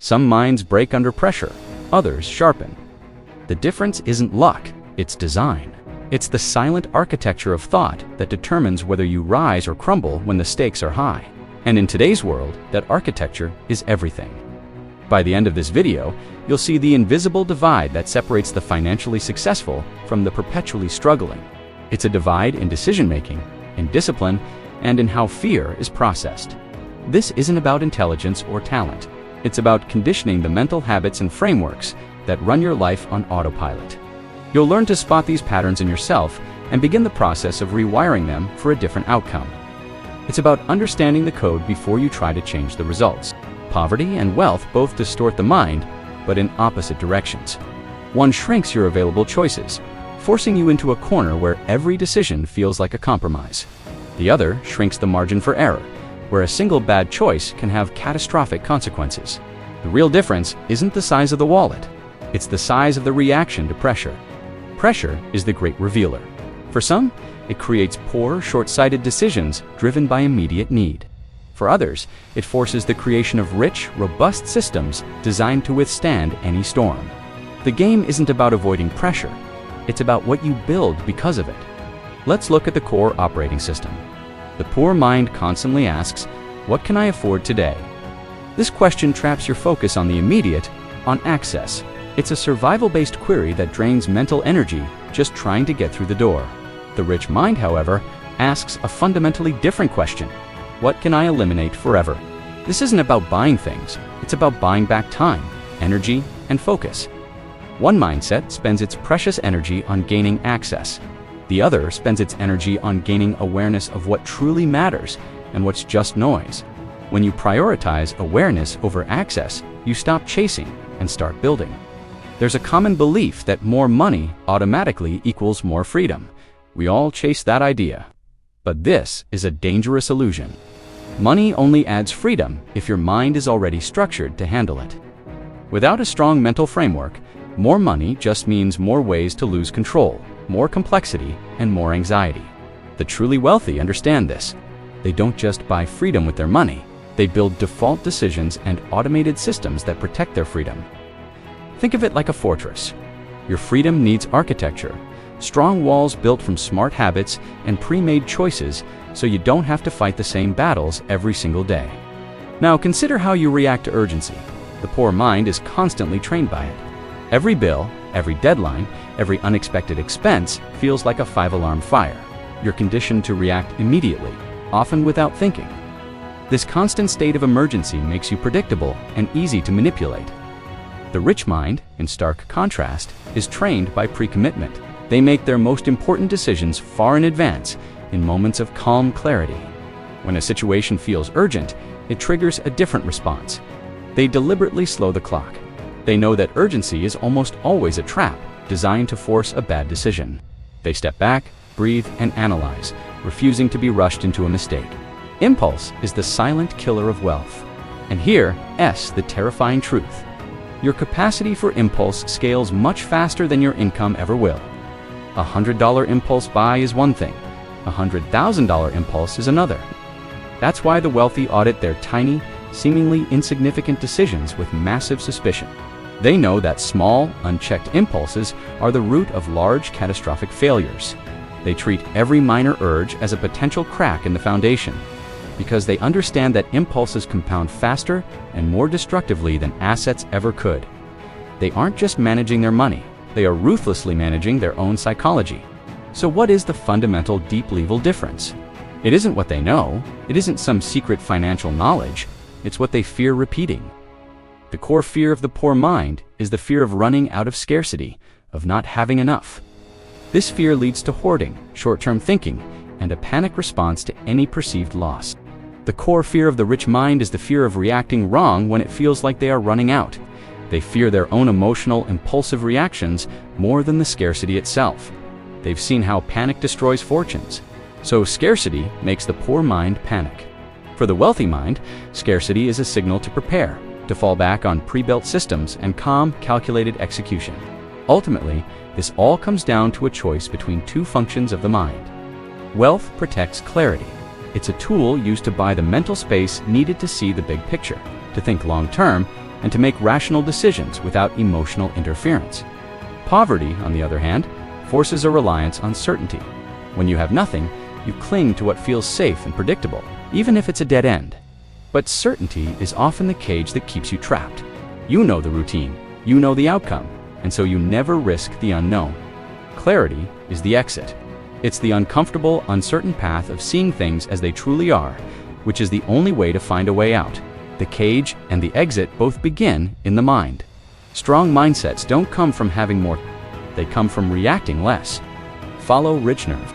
Some minds break under pressure, others sharpen. The difference isn't luck, it's design. It's the silent architecture of thought that determines whether you rise or crumble when the stakes are high. And in today's world, that architecture is everything. By the end of this video, you'll see the invisible divide that separates the financially successful from the perpetually struggling. It's a divide in decision-making, in discipline, and in how fear is processed. This isn't about intelligence or talent. It's about conditioning the mental habits and frameworks that run your life on autopilot. You'll learn to spot these patterns in yourself and begin the process of rewiring them for a different outcome. It's about understanding the code before you try to change the results. Poverty and wealth both distort the mind, but in opposite directions. One shrinks your available choices, forcing you into a corner where every decision feels like a compromise. The other shrinks the margin for error, where a single bad choice can have catastrophic consequences. The real difference isn't the size of the wallet, it's the size of the reaction to pressure. Pressure is the great revealer. For some, it creates poor, short-sighted decisions driven by immediate need. For others, it forces the creation of rich, robust systems designed to withstand any storm. The game isn't about avoiding pressure, it's about what you build because of it. Let's look at the core operating system. The poor mind constantly asks, "What can I afford today?" This question traps your focus on the immediate, on access. It's a survival-based query that drains mental energy just trying to get through the door. The rich mind, however, asks a fundamentally different question. What can I eliminate forever? This isn't about buying things, it's about buying back time, energy, and focus. One mindset spends its precious energy on gaining access. The other spends its energy on gaining awareness of what truly matters and what's just noise. When you prioritize awareness over access, you stop chasing and start building. There's a common belief that more money automatically equals more freedom. We all chase that idea. But this is a dangerous illusion. Money only adds freedom if your mind is already structured to handle it. Without a strong mental framework, more money just means more ways to lose control, more complexity, and more anxiety. The truly wealthy understand this. They don't just buy freedom with their money, they build default decisions and automated systems that protect their freedom. Think of it like a fortress. Your freedom needs architecture, strong walls built from smart habits and pre-made choices so you don't have to fight the same battles every single day. Now consider how you react to urgency. The poor mind is constantly trained by it. Every bill, every deadline, every unexpected expense feels like a 5-alarm fire. You're conditioned to react immediately, often without thinking. This constant state of emergency makes you predictable and easy to manipulate. The rich mind, in stark contrast, is trained by pre-commitment. They make their most important decisions far in advance, in moments of calm clarity. When a situation feels urgent, it triggers a different response. They deliberately slow the clock. They know that urgency is almost always a trap, designed to force a bad decision. They step back, breathe, and analyze, refusing to be rushed into a mistake. Impulse is the silent killer of wealth. And here, the terrifying truth. Your capacity for impulse scales much faster than your income ever will. A $100 impulse buy is one thing, a $100,000 impulse is another. That's why the wealthy audit their tiny, seemingly insignificant decisions with massive suspicion. They know that small, unchecked impulses are the root of large, catastrophic failures. They treat every minor urge as a potential crack in the foundation, because they understand that impulses compound faster and more destructively than assets ever could. They aren't just managing their money, they are ruthlessly managing their own psychology. So what is the fundamental deep-level difference? It isn't what they know, it isn't some secret financial knowledge, it's what they fear repeating. The core fear of the poor mind is the fear of running out of scarcity, of not having enough. This fear leads to hoarding, short-term thinking, and a panic response to any perceived loss. The core fear of the rich mind is the fear of reacting wrong when it feels like they are running out. They fear their own emotional, impulsive reactions more than the scarcity itself. They've seen how panic destroys fortunes. So scarcity makes the poor mind panic. For the wealthy mind, scarcity is a signal to prepare, to fall back on pre-built systems and calm, calculated execution. Ultimately, this all comes down to a choice between two functions of the mind. Wealth protects clarity. It's a tool used to buy the mental space needed to see the big picture, to think long-term, and to make rational decisions without emotional interference. Poverty, on the other hand, forces a reliance on certainty. When you have nothing, you cling to what feels safe and predictable, even if it's a dead end. But certainty is often the cage that keeps you trapped. You know the routine, you know the outcome, and so you never risk the unknown. Clarity is the exit. It's the uncomfortable, uncertain path of seeing things as they truly are, which is the only way to find a way out. The cage and the exit both begin in the mind. Strong mindsets don't come from having more, they come from reacting less. Follow RichNerve.